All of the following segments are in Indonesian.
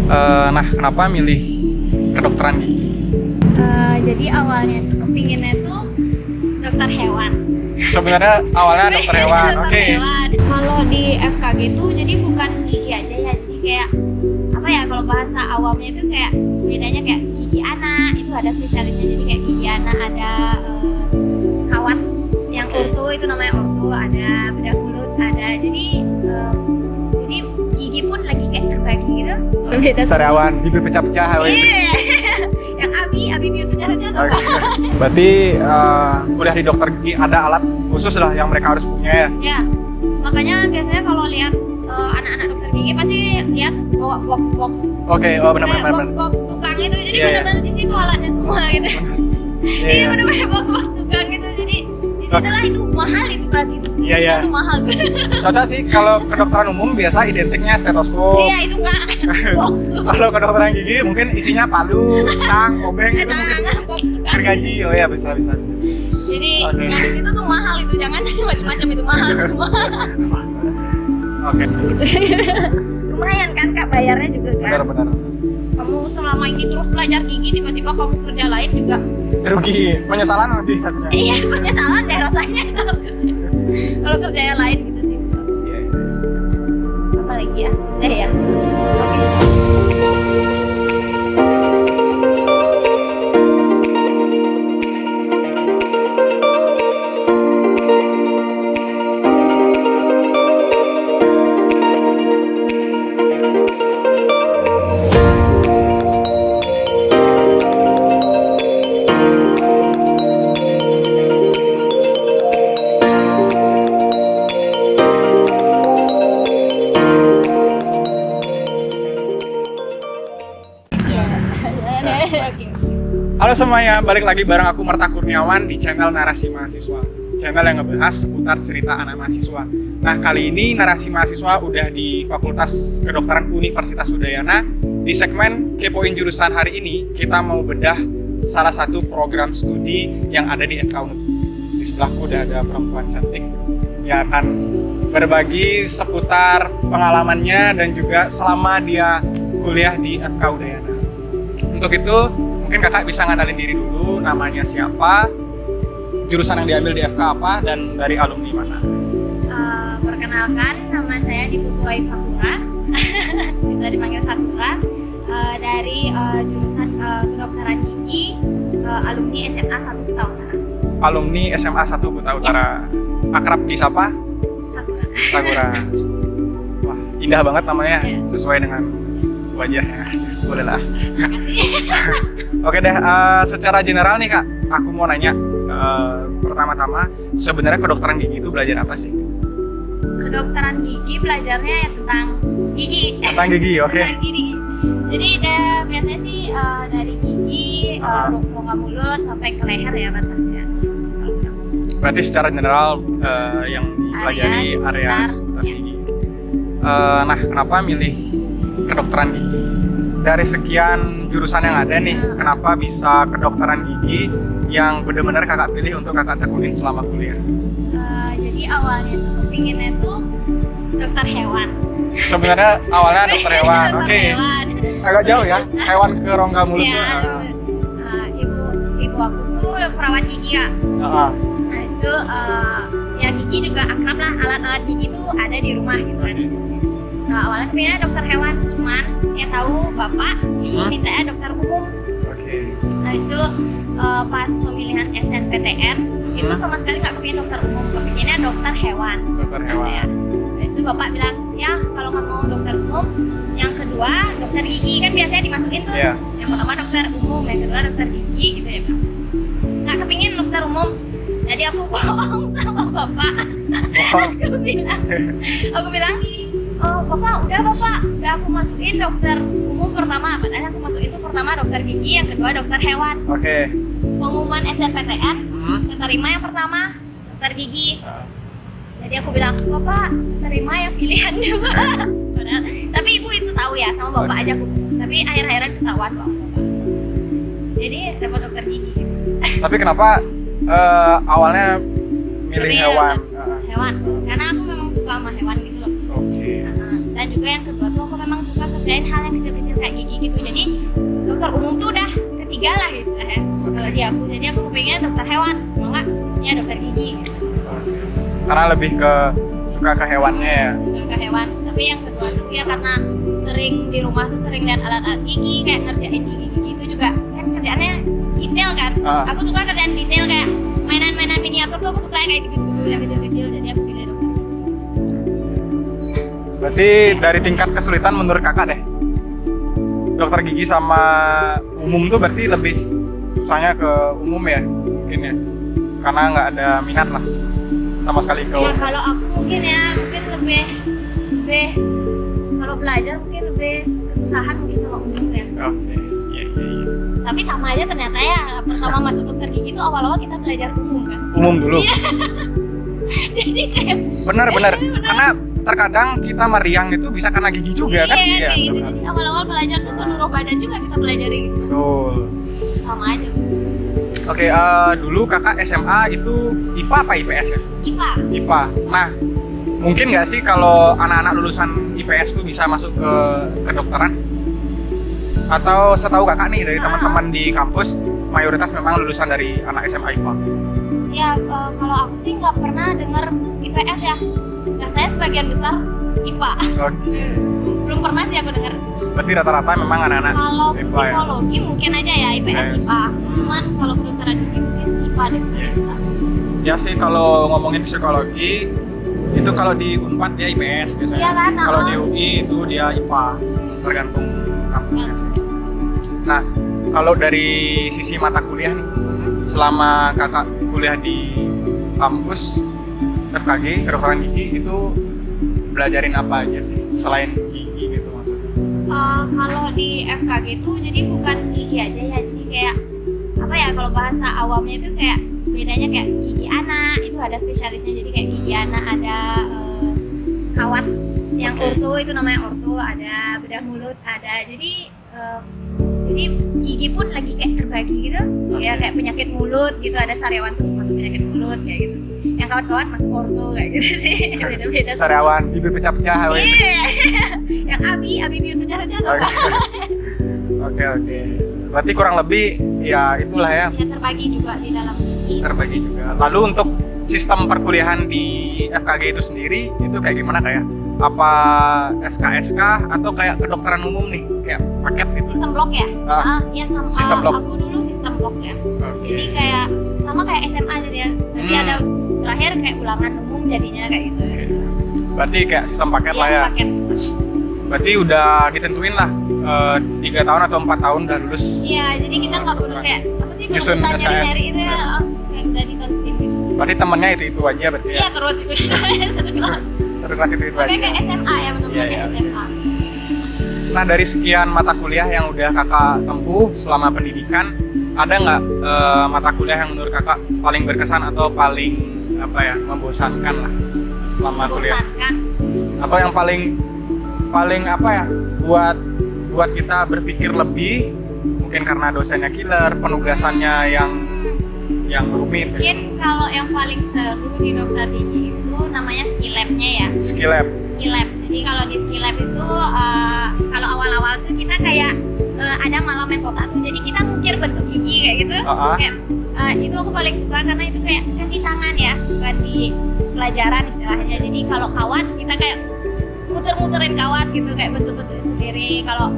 Nah, kenapa milih kedokteran gigi? Jadi awalnya tuh kepinginnya tuh dokter hewan. Sebenarnya awalnya dokter hewan. Dokter Oke. hewan. Kalau di FKG tuh jadi bukan gigi aja ya, jadi kayak apa ya, kalau bahasa awamnya itu kayak bedanya kayak gigi anak itu ada spesialisnya, jadi kayak gigi anak ada kawat yang orto itu namanya orto, ada bedah mulut ada, jadi gigi pun lagi kayak terbagi gitu. Beda. Sariawan, bibir pecah-pecah. Iya. Yang abi bibir pecah-pecah tuh. Oke. Berarti kuliah di dokter gigi ada alat khusus lah yang mereka harus punya ya? Ya, makanya biasanya kalau lihat anak-anak dokter gigi pasti lihat bawa box-box. Oke, oh benar-benar. Kayak box-box tukang itu, jadi Iya, iya. benar-benar di situ alatnya semua gitu. Iya, Iya, iya. benar-benar box-box tukang gitu, jadi di situlah itu mahal itu berarti. Di Iya, situ iya. tuh mahal. Cocok sih kalau kedokteran umum biasa identiknya stetoskop. Iya, itu enggak box tuh. Kalau kedokteran gigi mungkin isinya palu, tang, obeng itu mungkin Box tukang. gergaji. Oh ya bisa. Jadi Oke. yang di situ tuh mahal itu, jangan macam-macam itu mahal semua. Oke, Lumayan kan Kak, bayarnya juga kan. benar-benar. Kamu selama ini terus belajar gigi, tiba-tiba kamu kerja lain juga. Rugi, penyesalan lebih satunya. Iya, penyesalan deh rasanya kalau kerja yang lain gitu sih. Iya. Apa lagi ya? Ya. Oke. Oke. Halo semuanya, balik lagi bareng aku Marta Kurniawan di channel Narasi Mahasiswa. Channel yang ngebahas seputar cerita anak mahasiswa. Nah, kali ini Narasi Mahasiswa udah di Fakultas Kedokteran Universitas Udayana. Di segmen Kepoin Jurusan hari ini, kita mau bedah salah satu program studi yang ada di FK Unut. Di sebelahku udah ada perempuan cantik yang akan berbagi seputar pengalamannya dan juga selama dia kuliah di FK Udayana. Untuk itu, mungkin kakak bisa ngenalin diri dulu, namanya siapa, jurusan yang diambil di FK apa, dan dari alumni mana. Perkenalkan, nama saya Diputu Ayu Sakura. Bisa dipanggil Sakura. Dari jurusan kedokteran gigi, alumni SMA 1 Kuta Utara. Alumni SMA 1 Kuta Utara. Akrab disapa Sakura. Sakura. Wah, indah banget namanya, Iya. sesuai dengan wajahnya. Boleh lah. Makasih. Oke deh, secara general nih kak, aku mau nanya, pertama-tama, sebenarnya kedokteran gigi itu belajar apa sih? Kedokteran gigi belajarnya ya tentang gigi. Tentang gigi, oke. Tentang gigi. Jadi biasanya sih dari gigi, rongga mulut sampai ke leher ya batasnya. Berarti secara general yang dipelajari Area area sekitar, seputar ya. gigi. Nah, kenapa milih kedokteran gigi? Dari sekian jurusan yang ada nih, kenapa bisa kedokteran gigi yang benar-benar kakak pilih untuk kakak tekunin selama kuliah? Jadi awalnya tuh kepinginnya tuh dokter hewan. Sebenarnya awalnya dokter hewan, Dokter oke. hewan. Agak jauh ya, hewan ke rongga mulut. Iya, ibu aku tuh perawat gigi ya. Nah itu ya gigi juga akrab lah, alat-alat gigi tuh ada di rumah gitu kan. Nah awalnya kepinginnya dokter hewan, cuman yang tahu bapak ini mintanya dokter umum. Oke. Habis itu pas pemilihan SNPTN itu sama sekali nggak kepingin dokter umum, kepinginnya dokter hewan. Dokter hewan. Ya. Habis itu bapak bilang, ya kalau nggak mau dokter umum, yang kedua dokter gigi, kan biasanya dimasukin tuh. Iya. Yang pertama dokter umum, yang kedua dokter gigi gitu ya. Nggak kepingin dokter umum, jadi aku bohong sama bapak. Aku bilang, oh bapak, udah aku masukin dokter umum pertama, padahal aku masukin itu pertama dokter gigi, yang kedua dokter hewan. Oke. Pengumuman SNPTN, keterima yang pertama dokter gigi. Jadi aku bilang, bapak terima yang pilihan dua. Padahal, tapi ibu itu tahu ya, sama bapak aja aku. Tapi akhir-akhiran ketahuan kok. Jadi dapat dokter gigi. Tapi kenapa awalnya milih Tapi hewan? Hewan, karena aku memang suka sama hewan gitu loh. Oke. Dan juga yang kedua tuh aku memang suka kerjain hal yang kecil-kecil spesialisasi kayak gigi gitu. Jadi dokter umum tuh udah ketiga lah istilahnya kalau di aku. Jadi aku pengen dokter hewan, kalau nggak ya dokter gigi. Karena lebih suka ke hewannya ya. Suka ke hewan. Tapi yang kedua tuh ya karena sering di rumah tuh sering lihat alat-alat gigi, kayak ngerjain gigi itu juga kan kerjaannya detail kan. Aku suka kerjaan detail kayak mainan-mainan miniatur tuh aku suka kayak gitu yang kecil-kecil. Jadi aku pilih dokter gigi. Berarti dari tingkat kesulitan menurut kakak deh, dokter gigi sama umum tuh berarti lebih susahnya ke umum ya mungkin ya, karena nggak ada minat lah sama sekali ke Ya kalau aku mungkin lebih kalau belajar mungkin lebih kesusahan mungkin sama umum ya. Oke, iya. Tapi sama aja ternyata ya, pertama masuk dokter gigi itu awal-awal kita belajar umum kan. Umum dulu. Iya. Jadi kayak Benar. Karena terkadang kita meriang itu bisa karena gigi juga kan? Iya, kayak gitu. benar. Jadi awal-awal belajar tuh seluruh badan juga kita pelajari gitu. Betul. Sama aja. Oke, dulu kakak SMA itu IPA apa IPS ya? IPA. IPA. Nah, mungkin nggak sih kalau anak-anak lulusan IPS tuh bisa masuk ke kedokteran? Atau setahu kakak nih dari teman-teman di kampus mayoritas memang lulusan dari anak SMA IPA? Ya kalau aku sih nggak pernah dengar IPS ya. Nah, saya sebagian besar IPA. Oke. Belum pernah sih aku dengar. Berarti rata-rata memang anak-anak Kalau IPA ya? psikologi mungkin aja ya IPS IPA. Cuman kalau kedokteran gigi mungkin IPA deh sebagian besar. Ya sih, kalau ngomongin psikologi itu kalau di Unpad dia IPS biasanya. Iya kan? Kalau di UI itu dia IPA, tergantung kampusnya sih. Nah, kalau dari sisi mata kuliah nih, selama kakak kuliah di kampus FKG, kedokteran gigi itu belajarin apa aja sih selain gigi gitu maksudnya? Kalau di FKG itu jadi bukan gigi aja ya, jadi kayak apa ya, kalau bahasa awamnya itu kayak bedanya kayak gigi anak itu ada spesialisnya. Jadi kayak gigi anak ada kawat yang orto itu namanya orto, ada bedah mulut ada. Jadi gigi pun lagi kayak terbagi gitu ya, kayak penyakit mulut gitu, ada sariawan tuh masuk penyakit mulut kayak gitu, yang kawat-kawat masuk orto kayak gitu sih. Beda-beda Sariawan, bibir pecah-pecah. iya. Yang abi bibir pecah-pecah tuh. Oke. Berarti kurang lebih ya itulah ya, Ya terbagi juga di dalam gigi. terbagi juga. Lalu untuk sistem perkuliahan di FKG itu sendiri itu kayak gimana, kayak apa SKSK atau kayak kedokteran umum nih, kayak paket gitu? Sistem blok ya? Ya sama. Sistem blok. Aku dulu sistem blok ya. Oke. Jadi kayak sama kayak SMA jadi ya. Nanti ada terakhir kayak ulangan umum jadinya kayak gitu. Oke. Berarti kayak sistem paket lah Iya, ya. paket. Berarti udah ditentuin lah 3 tahun atau 4 tahun udah lulus. Iya, jadi kita nggak perlu kayak apa sih, Nyusun kita SKS. nyari-nyari itu ya. Kayak udah ditentuin gitu. Berarti temennya itu aja berarti ya. Iya terus itu satu kelas. Satu kelas itu Oke aja. kayak SMA ya, benar-benar Iya, kayak iya. SMA. Nah, dari sekian mata kuliah yang udah kakak tempuh selama pendidikan, ada nggak mata kuliah yang menurut kakak paling berkesan atau paling apa ya, membosankan lah selama kuliah? Bosankan. Atau yang paling apa ya, buat kita berpikir lebih, mungkin karena dosennya killer, penugasannya yang rumit. Mungkin kalau yang paling seru di dokter gigi itu namanya skill lab-nya ya. Skill lab. Skill lab. Jadi kalau di skill lab itu kalau awal-awal tuh kita kayak ada malam yang kotak tuh. Jadi kita ngukir bentuk gigi kayak gitu. Kayak, itu aku paling suka karena itu kayak kasih tangan ya buat di pelajaran istilahnya. Jadi kalau kawat kita kayak muter-muterin kawat gitu, kayak bentuk-bentukin sendiri. Kalau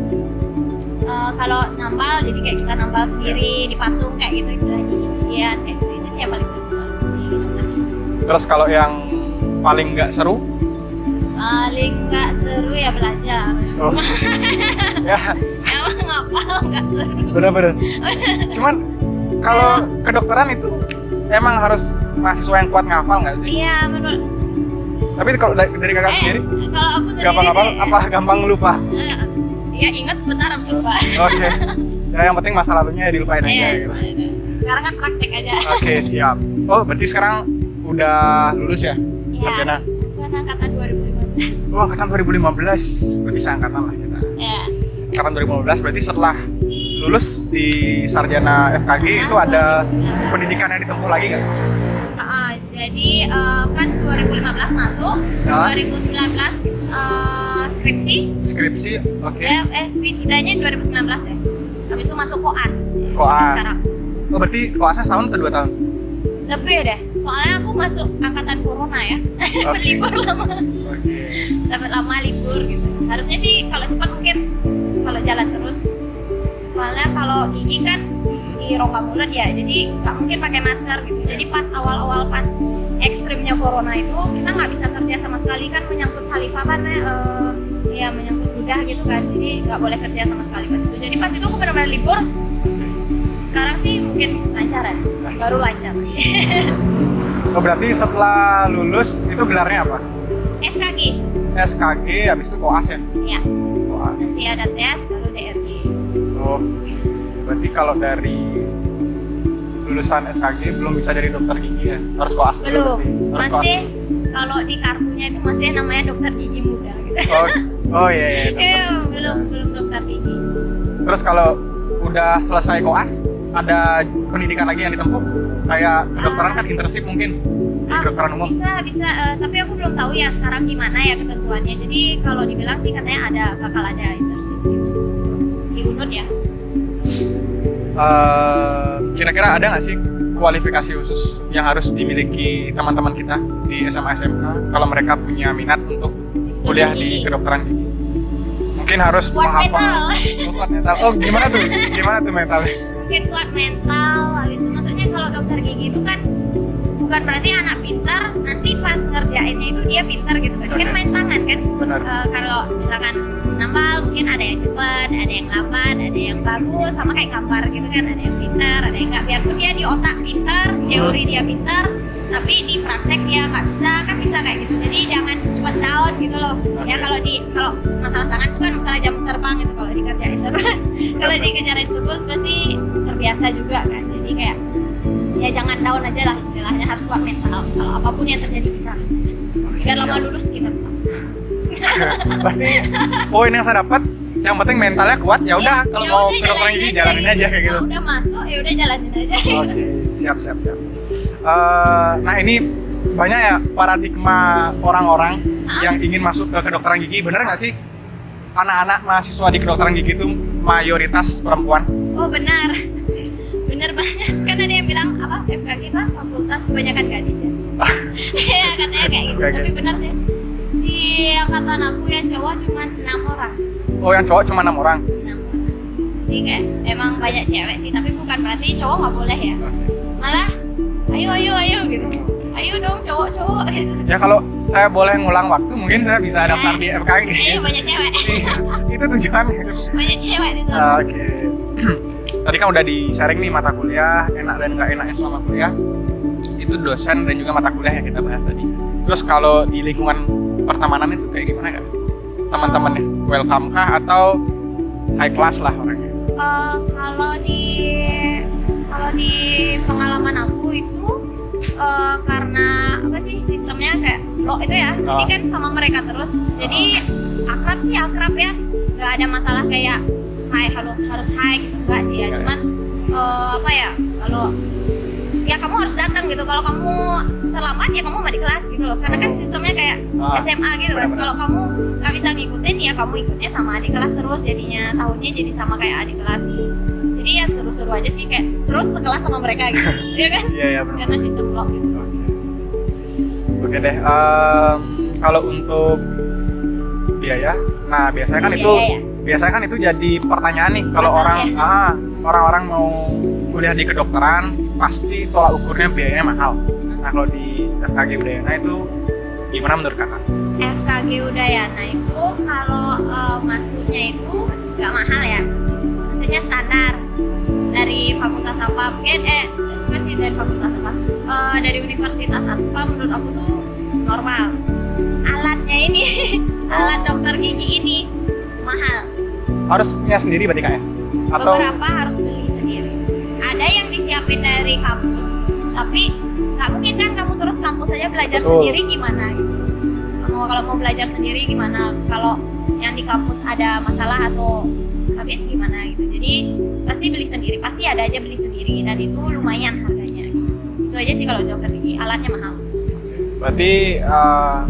nambal jadi kayak kita nambal sendiri di patung kayak gitu istilah gigi-gigian kayak gitu. Itu sih yang paling seru di dokter gigi. Terus kalau yang paling nggak seru? Paling nggak seru ya belajar. Oh. Ya, Emang ngapal nggak seru. benar-benar. Cuman kalau kedokteran itu emang harus mahasiswa yang kuat ngafal nggak sih? Iya menurut. Tapi kalau dari kakak sendiri, Kalau aku sendiri gampang ngafal sih, apa gampang lupa? ya ingat sebentar habis lupa. Oke. Ya, yang penting masa lalunya dilupain aja Iya. gitu. Sekarang kan praktek aja. Oke, siap. Oh, berarti sekarang udah lulus ya? Iya. Sarjana. Kan angkatan 2015. Oh, angkatan 2015. Berarti seangkatan lah kita. Ya. Angkatan 2015 berarti setelah lulus di sarjana FKG itu ada pendidikan yang ditempuh lagi nggak? Jadi kan 2015 masuk, Ya. 2019 skripsi oke. ya, wisudanya 2019 deh. Habis itu masuk koas. Koas. Sekarang. Oh berarti koasnya setahun atau 2 tahun? Lebih deh, soalnya aku masuk angkatan corona ya. Oke. Libur lama, Oke. dapat lama libur gitu. Harusnya sih kalau cepat mungkin kalau jalan terus. Soalnya kalau gigi kan di rongga mulut ya, jadi nggak mungkin pakai masker gitu. Jadi pas awal-awal pas ekstrimnya corona itu kita nggak bisa kerja sama sekali kan, menyangkut saliva kan, ya menyangkut ludah gitu kan. Jadi nggak boleh kerja sama sekali pas itu. Jadi pas itu aku benar-benar libur. Sekarang sih mungkin lancaran, baru lancar. Oh berarti setelah lulus itu gelarnya apa? SKG, SKG, habis itu koas ya? ya. Koas. Nanti ada tes, baru DRG. Oke. Berarti kalau dari lulusan SKG belum bisa jadi dokter gigi ya? Harus koas dulu Belum, berarti? Harus koas masih dulu. kalau di kartunya itu masih namanya dokter gigi muda gitu. Oh iya iya. dokter. Iya, belum dokter gigi. Terus kalau udah selesai koas, ada pendidikan lagi yang ditempuh? Kayak kedokteran kan internship mungkin di kedokteran umum. Bisa, tapi aku belum tahu ya sekarang gimana ya ketentuannya. Jadi kalau dibilang sih katanya bakal ada internship gitu. Di UNUD ya. Kira-kira ada nggak sih kualifikasi khusus yang harus dimiliki teman-teman kita di SMA SMK kalau mereka punya minat untuk kuliah di Gigi. kedokteran gigi? Mungkin harus Kuat menghafal. mental. Oh, kuat mental. Oh gimana tuh? Gimana tuh mentalnya? Mungkin kuat mental. Habis itu maksudnya kalau dokter gigi itu kan bukan berarti anak pintar nanti pas ngerjainnya itu dia pintar gitu kan. Kan main tangan kan. Benar. Kalau misalkan nambal mungkin ada yang cepat, ada yang lambat, ada yang bagus, sama kayak gambar gitu kan, ada yang pintar, ada yang nggak. Biarpun dia di otak pintar, teori dia pintar, tapi di praktek dia nggak bisa, kan bisa kayak gitu. Jadi jangan cepat down gitu loh. Ya kalau masalah tangan itu kan masalah jam terbang gitu, kalau dikerjain terus, kalau dikerjain terus pasti terbiasa juga kan. Jadi kayak ya jangan down aja lah istilahnya, harus kuat mental. Kalau apapun yang terjadi keras, biar lama lulus kita. Berarti poin yang saya dapat, yang penting mentalnya kuat. Ya udah, kalau mau kedokteran gigi jalanin aja kayak gitu. Kalau udah masuk ya udah jalanin aja. Oke, siap. Nah ini banyak ya paradigma orang-orang yang ingin masuk ke kedokteran gigi. Bener nggak sih anak-anak mahasiswa di kedokteran gigi itu mayoritas perempuan? Oh benar banget. Kan ada yang bilang apa FKG pak fakultas kebanyakan gadis ya. Iya katanya kayak gitu. Tapi benar sih. Di angkatan aku yang cowok cuma 6 orang. Oh yang cowok cuma 6 orang? 6 orang. Jadi kayak emang banyak cewek sih, tapi bukan berarti cowok nggak boleh ya. Malah ayo gitu. Ayo dong cowok gitu. Ya kalau saya boleh ngulang waktu mungkin saya bisa daftar di FKG. Iya banyak cewek. Itu tujuannya. Banyak cewek di sana. Oke. Tadi kan udah di-sharing nih mata kuliah, enak dan nggak enaknya selama kuliah. Itu dosen dan juga mata kuliah yang kita bahas tadi. Terus kalau di lingkungan pertemanan itu kayak gimana kan? Teman-temannya welcome kah atau high class lah orangnya? Kalau di pengalaman aku itu karena apa sih sistemnya kayak lo itu ya, jadi kan sama mereka terus, jadi akrab ya, nggak ada masalah kayak harus hai gitu, enggak sih ya, cuman apa ya, kalau ya kamu harus datang gitu, kalau kamu terlambat ya kamu nggak di kelas gitu loh, karena kan sistemnya kayak SMA gitu kan, kalau kamu nggak bisa ngikutin ya kamu ikutnya sama adik kelas terus, jadinya tahunnya jadi sama kayak adik kelas gitu. Jadi ya seru-seru aja sih, kayak terus sekelas sama mereka gitu. Iya kan? Iya benar. Karena sistem blok gitu. Oke deh, kalau untuk biaya, nah biasanya kan itu jadi pertanyaan nih kalau orang-orang mau kuliah di kedokteran pasti tolak ukurnya biayanya mahal. Nah kalau di FKG Udayana itu gimana menurut kakak? FKG Udayana itu kalau masuknya itu nggak mahal ya, maksudnya standar dari fakultas apa mungkin bukan sih dari fakultas apa, dari universitas apa, menurut aku tuh normal. Alatnya ini alat dokter gigi ini mahal. Harus punya sendiri berarti kak ya? Atau beberapa harus beli sendiri. Ada yang disiapin dari kampus, tapi nggak mungkin kan kamu terus kampus aja belajar sendiri, gimana gitu. Kalau mau belajar sendiri gimana, kalau yang di kampus ada masalah atau habis gimana gitu. Jadi pasti beli sendiri, pasti ada aja beli sendiri, dan itu lumayan harganya gitu. Itu aja sih kalau dokter gigi, alatnya mahal. berarti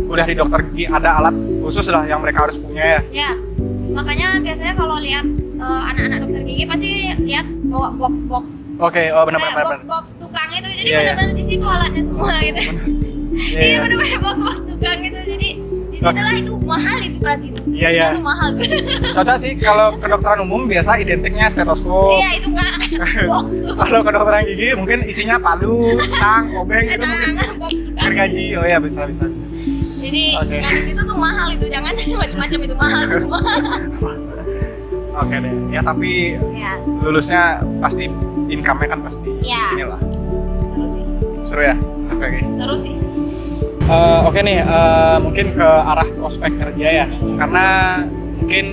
kuliah di dokter gigi ada alat khusus lah yang mereka harus punya ya. Ya, makanya biasanya kalau lihat anak-anak dokter gigi pasti lihat bawa box-box. Oke, oh benar. Box-box tukang itu, jadi Iya, benar-benar di situ alatnya semua gitu. Iya, Iya iya. benar-benar box-box tukang gitu, jadi di situlah itu mahal itu berarti. Di Iya, situ iya. tuh mahal. Cocok sih kalau kedokteran umum biasa identiknya stetoskop. Iya itu enggak box tuh. Kalau kedokteran gigi mungkin isinya palu, tang, obeng gitu mungkin Box tukang. gergaji. Oh ya bisa. Jadi Oke. yang di situ tuh mahal itu, jangan macam-macam itu mahal itu semua. Oke deh. Ya tapi Ya, lulusnya pasti income-nya kan pasti Iya. inilah. seru sih. Seru ya? Oke. Seru sih. Oke nih, mungkin ke arah prospek kerja ya. Karena mungkin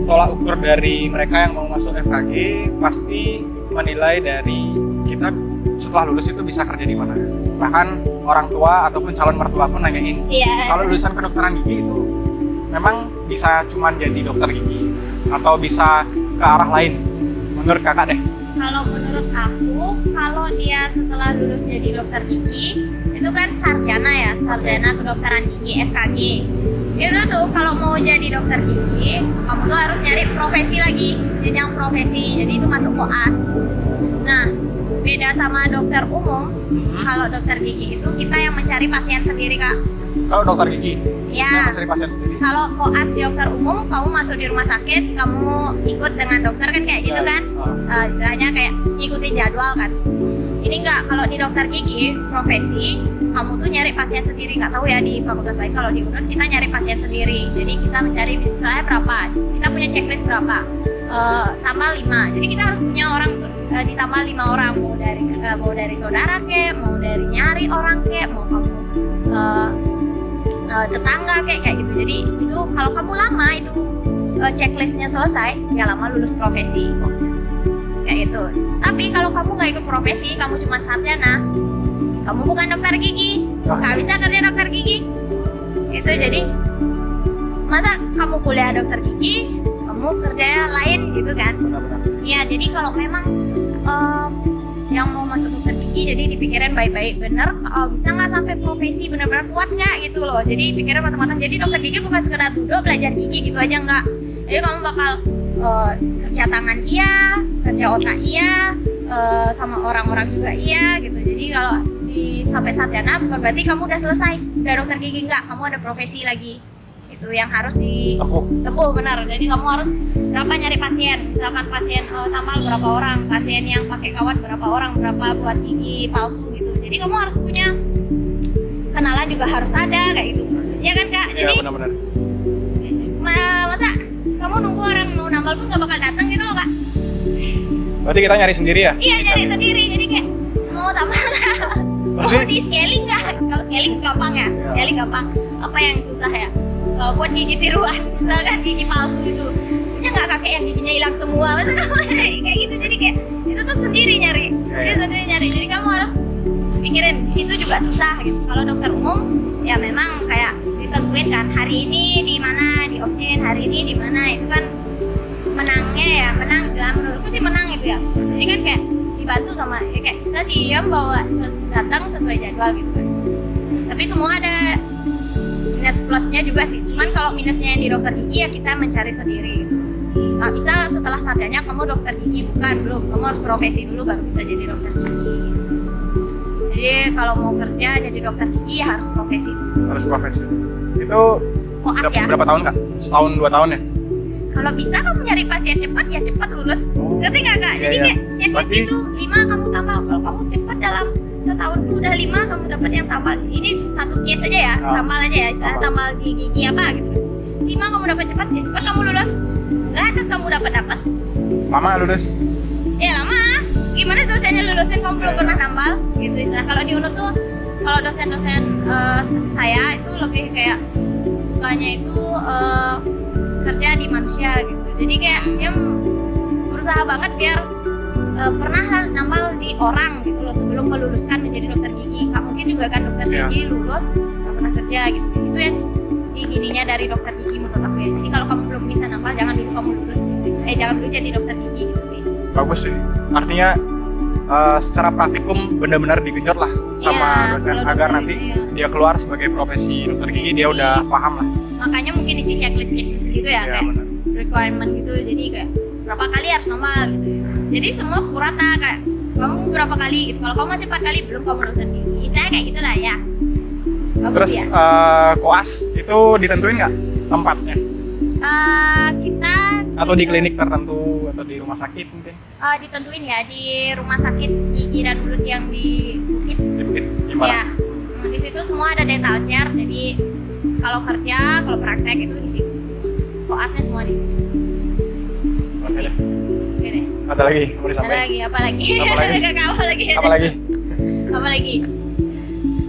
tolak ukur dari mereka yang mau masuk FKG pasti menilai dari kita setelah lulus itu bisa kerja di mana. Bahkan orang tua ataupun calon mertua pun nanyain, Iya. kalau lulusan kedokteran gigi itu memang bisa cuman jadi dokter gigi atau bisa ke arah lain? Menurut kakak deh. Kalau menurut aku, kalau dia setelah lulus jadi dokter gigi, itu kan sarjana ya, sarjana kedokteran gigi SKG. Itu tuh kalau mau jadi dokter gigi, kamu tuh harus nyari profesi lagi, jenjang profesi. Jadi itu masuk koas. Nah, beda sama dokter umum. Kalau dokter gigi itu kita yang mencari pasien sendiri, Kak. Kalau dokter gigi, Ya. yang mencari pasien sendiri. Kalau koas di dokter umum, kamu masuk di rumah sakit, kamu ikut dengan dokter kan kayak gitu kan? Istilahnya kayak ngikutin jadwal kan. Ini enggak, kalau di dokter gigi profesi, kamu tuh nyari pasien sendiri. Nggak tahu ya di fakultas lain, kalau di UNER kita nyari pasien sendiri. Jadi kita mencari istilahnya berapa, kita punya checklist berapa, tambah 5. Jadi kita harus punya orang tuh, ditambah 5 orang, mau dari saudara kek, mau dari nyari orang kek, mau kamu tetangga kayak gitu. Jadi itu kalau kamu lama itu checklistnya selesai, ya lama lulus profesi kayak gitu. Tapi kalau kamu nggak ikut profesi, kamu cuma sarjana, kamu bukan dokter gigi, nggak bisa kerja dokter gigi. Itu jadi masa kamu kuliah dokter gigi, kamu kerja lain gitu kan? Benar-benar. Iya, jadi kalau memang yang mau masuk dokter gigi, jadi dipikirin baik-baik bener, bisa nggak sampai profesi benar-benar kuat nggak gitu loh. Jadi pikirin matang-matang. Jadi dokter gigi bukan sekedar duduk belajar gigi gitu aja nggak. Jadi kamu bakal kerja tangan iya, kerja otak iya, sama orang-orang juga iya gitu. Jadi kalau sampai sarjana bukan berarti kamu udah selesai, udah dokter gigi nggak, kamu ada profesi lagi. Itu yang harus ditempuh benar. Jadi kamu harus berapa nyari pasien, misalkan pasien tambal berapa orang, pasien yang pakai kawat berapa orang, berapa buat gigi palsu gitu. Jadi kamu harus punya kenalan juga harus ada kayak gitu. Ya kan Kak? Jadi Iya benar-benar. masa kamu nunggu orang mau nambal pun nggak bakal datang gitu loh Kak? Berarti kita nyari sendiri ya? Iya nyari sendiri. Jadi kayak mau tambal nggak? Mau di scaling nggak? Kalau scaling gampang ya, scaling gampang. Apa yang susah ya? Buat gigi tiruan, misalkan gigi palsu itu, punya nggak kakek yang giginya hilang semua, masa kamu kayak gitu. Jadi kayak itu tuh sendiri nyari, jadi kamu harus pikirin di situ juga susah gitu. Kalau dokter umum ya memang kayak ditentuin kan, hari ini di mana di Opjin, hari ini di mana, itu kan menangnya ya, menang istilah menurutku sih menang itu ya. Jadi kan kayak dibantu sama ya kayak kita diam bawa datang sesuai jadwal gitu kan. Tapi semua ada minus plusnya juga sih. Cuman kalau minusnya yang di dokter gigi ya kita mencari sendiri gitu. Nggak bisa setelah sarjana kamu dokter gigi, bukan, belum. Kamu harus profesi dulu baru bisa jadi dokter gigi gitu. Jadi kalau mau kerja jadi dokter gigi ya harus profesi dulu. Harus profesi. Itu Koas ya. berapa tahun Kak? Setahun 2 tahun ya? Kalau bisa kamu nyari pasien cepat ya cepat lulus. Ngerti nggak Kak? Jadi Iya, kayak iya. checklist Pasti- itu 5 kamu tambah. Kalau kamu cepat dalam setahun tuh udah 5 kamu dapat yang tambal. Ini satu case aja ya, tambal aja ya. Istilah tambal di gigi apa gitu. 5 kamu dapat cepat, ya cepat kamu lulus. Nggak terus kamu dapat. Lama lulus. Ya lama. Gimana dosennya lulusin kamu belum pernah nambal gitu istilah. Kalau di UNUT tuh kalau dosen-dosen saya itu lebih kayak sukanya itu kerja di manusia gitu. Jadi kayak dia berusaha banget biar pernah nambal di orang gitu loh sebelum meluluskan menjadi dokter gigi. Nggak mungkin juga kan dokter Iya. gigi lulus nggak pernah kerja gitu. Itu yang gininya dari dokter gigi menurut aku ya. Jadi kalau kamu belum bisa nambal jangan dulu kamu lulus gitu. Jangan dulu jadi dokter gigi gitu sih. Bagus sih. Artinya secara praktikum benar-benar digenjot lah sama Iya, dosen kalau agar dokter nanti itu, iya. dia keluar sebagai profesi dokter gigi dia Jadi- udah paham lah. Makanya mungkin isi checklist gitu ya, Iya, kayak benar. requirement gitu. Jadi kayak berapa kali harus normal gitu. Jadi semua pukul rata kayak kamu berapa kali gitu. Kalau kamu masih 4 kali belum kamu dokter gigi. Saya kayak gitulah ya. Bagus Terus ya. koas itu ditentuin nggak tempatnya? Kita Atau di klinik tertentu atau di rumah sakit mungkin? ditentuin ya di rumah sakit gigi dan mulut yang di Bukit. Di Bukit gimana? Ya, di situ semua ada dental chair. Jadi kalau kerja, kalau praktek itu di situ semua. Koasnya semua di situ. Itu Oke sih. deh. Oke deh. Ada lagi mau Ada disampaikan? lagi apa lagi? Apa lagi? Gak apa lagi? Apa lagi? Apa lagi?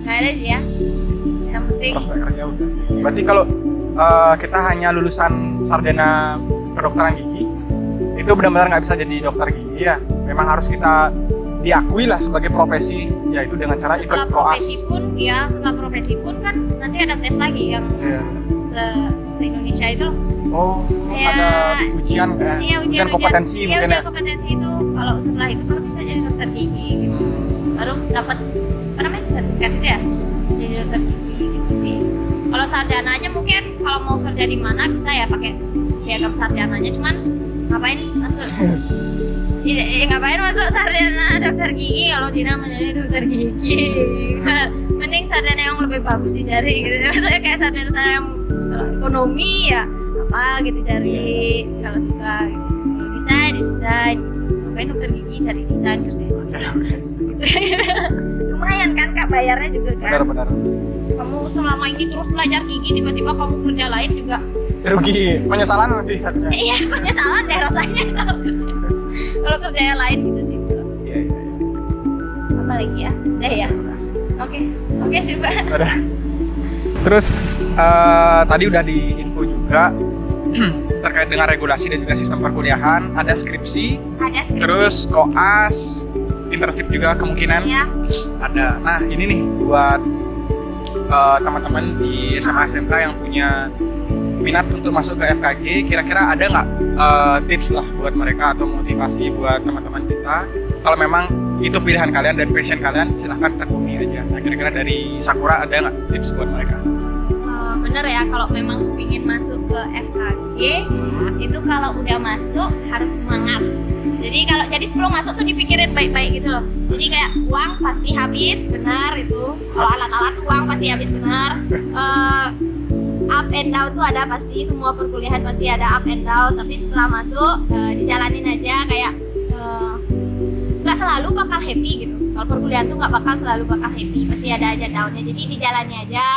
Gak ada sih ya. Yang penting Prospek kerja udah sih. Berarti kalau kita hanya lulusan sarjana kedokteran gigi itu benar-benar nggak bisa jadi dokter gigi ya. Memang harus kita diakui lah sebagai profesi, yaitu dengan cara ikut setelah koas. profesi pun ya, setelah profesi pun kan nanti ada tes lagi yang Iya. se-Indonesia itu loh. Oh, Ya, ada ujian Iya, ujian kompetensi iya, mungkin ya. ujian kompetensi itu kalau setelah itu kalau bisa jadi dokter gigi gitu. Baru dapat apa namanya sertifikat itu ya jadi dokter gigi gitu sih. Kalau sarjana aja mungkin kalau mau kerja di mana bisa ya pakai piagam sarjananya, cuman ngapain masuk ngapain masuk sarjana dokter gigi kalau tidak menjadi dokter gigi. Mending sarjana yang lebih bagus dicari gitu. Maksudnya kayak sarjana yang ekonomi ya apa gitu cari kalau suka gitu. Kalau desain ya desain, ngapain dokter gigi cari desain kerja Oke, oke. gitu. Lumayan kan kak bayarnya juga kan. Benar-benar. Kamu selama ini terus belajar gigi tiba-tiba kamu kerja lain juga Rugi, penyesalan nanti satunya. iya penyesalan deh rasanya kalau kerja yang lain gitu sih. Iya, iya, iya. Apa lagi ya? Ya. Oke sih Mbak. Udah. Terus tadi udah diinfo juga terkait dengan regulasi dan juga sistem perkuliahan, ada skripsi, Ada skripsi. terus koas, internship juga kemungkinan Ya. ada. Nah ini nih buat teman-teman di SMA SMK yang punya minat untuk masuk ke FKG, kira-kira ada nggak tips lah buat mereka atau motivasi buat teman-teman kita? Kalau memang itu pilihan kalian dan passion kalian, silahkan tekuni aja. Nah kira-kira dari Sakura ada nggak tips buat mereka? Bener ya kalau memang ingin masuk ke FKG itu kalau udah masuk harus semangat. Jadi sebelum masuk tuh dipikirin baik-baik gitu loh. Jadi kayak uang pasti habis, benar itu. Kalau alat-alat uang pasti habis, benar. Up and down tuh ada pasti, semua perkuliahan pasti ada up and down. Tapi setelah masuk dijalanin aja kayak nggak selalu bakal happy gitu. Kalau perkuliahan tuh nggak bakal selalu bakal happy, pasti ada aja downnya. Jadi dijalani aja.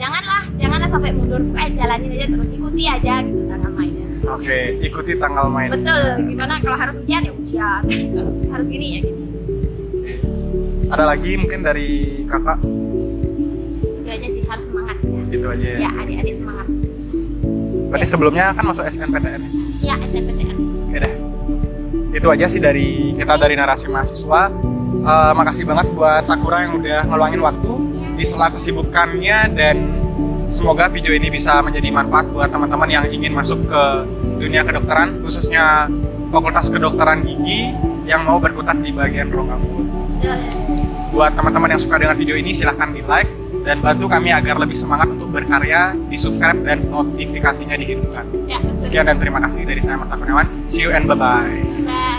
Janganlah sampai mundur. Jalanin aja terus, ikuti aja gitu tanggal mainnya. Oke, ikuti tanggal main. Betul, gimana kalau harus ujian ya ujian. Harus gini ya gini. Oke. Ada lagi mungkin dari kakak? Itu aja sih, harus semangat ya. Gitu aja ya. Ya, adik-adik semangat. Berarti sebelumnya kan masuk SNPTN ya? Ya, SNPTN. Oke deh. Itu aja sih dari kita dari Narasi Mahasiswa. Makasih banget buat Sakura yang udah ngeluangin waktu di sela kesibukannya, dan semoga video ini bisa menjadi manfaat buat teman-teman yang ingin masuk ke dunia kedokteran, khususnya Fakultas Kedokteran Gigi yang mau berkutat di bagian rongga mulut. Buat teman-teman yang suka dengan video ini, silahkan di like dan bantu kami agar lebih semangat untuk berkarya, di subscribe dan notifikasinya dihidupkan. Ya, Sekian dan terima kasih dari saya Marta Kurniawan. See you and bye-bye. Bye.